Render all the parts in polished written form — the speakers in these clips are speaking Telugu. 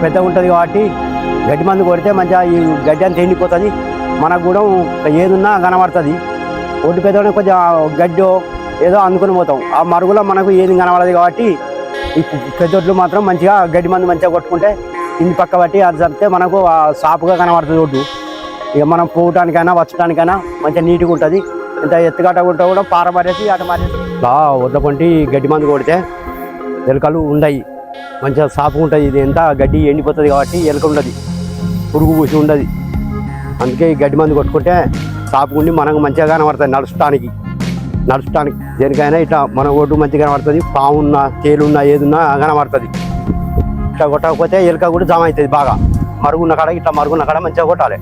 పెద్దగా ఉంటుంది కాబట్టి గడ్డి మందు కొడితే మంచిగా ఈ గడ్డి అంతా ఎండిపోతుంది, మనకు కూడా ఏదున్నా కనబడుతుంది. ఒడ్డు పెద్దగా కొంచెం గడ్డి ఏదో అందుకొని పోతాం, ఆ మరుగులో మనకు ఏది కనబడదు కాబట్టి ఈ పెద్దొడ్లు మాత్రం మంచిగా గడ్డి మందు మంచిగా కొట్టుకుంటే ఇంటి పక్క బట్టి అది చదివితే మనకు సాపుగా కనబడుతుంది ఒడ్డు. ఇక మనం పోవటానికైనా వచ్చటానికైనా మంచిగా నీట్గా ఉంటుంది. ఇంత ఎత్తుగట్ట ఉంటే కూడా పారబడేసి అటు మారేసి ఒడ్ల పొంటి గడ్డి మందు కొడితే ఎలుకలు ఉండయి, మంచిగా సాపుగా ఉంటుంది. ఇది ఎంత గడ్డి ఎండిపోతుంది కాబట్టి ఎలుక ఉండదు, పురుగు పూసి ఉండదు. అందుకే ఈ గడ్డి మందు కొట్టుకుంటే సాపుకుండి మనకు మంచిగా కనబడుతుంది. నడుచడానికి దేనికైనా ఇట్లా మన ఒడ్డు మంచిగా కనబడుతుంది. పామున్నా తేలున్నా ఏదున్నా కనబడుతుంది. ఇట్లా కొట్టకపోతే ఎలుక కూడా జమ అవుతుంది బాగా. మరుగున్న కాడ ఇట్లా మరుగున్న కాడ మంచిగా కొట్టాలి.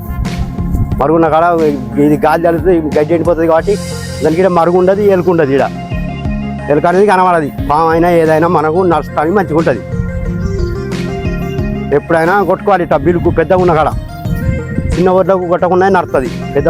మరుగున్న కాడ ఇది గాలి తగులుతుంది, గడ్డి ఎండిపోతుంది కాబట్టి దానికి ఇక్కడ మరుగు ఉండదు, ఎలుక ఉండదు. ఇక్కడ ఎలుక అనేది కనబడదు. పాము అయినా ఏదైనా మనకు నడుచడానికి మంచిగా ఉంటుంది. ఎప్పుడైనా కొట్టుకోవాలి ఇట్లా బిల్కు పెద్దగా ఉన్న కాడ. చిన్న ఒడ్లకు కొట్టకుండా నడుస్తుంది. పెద్ద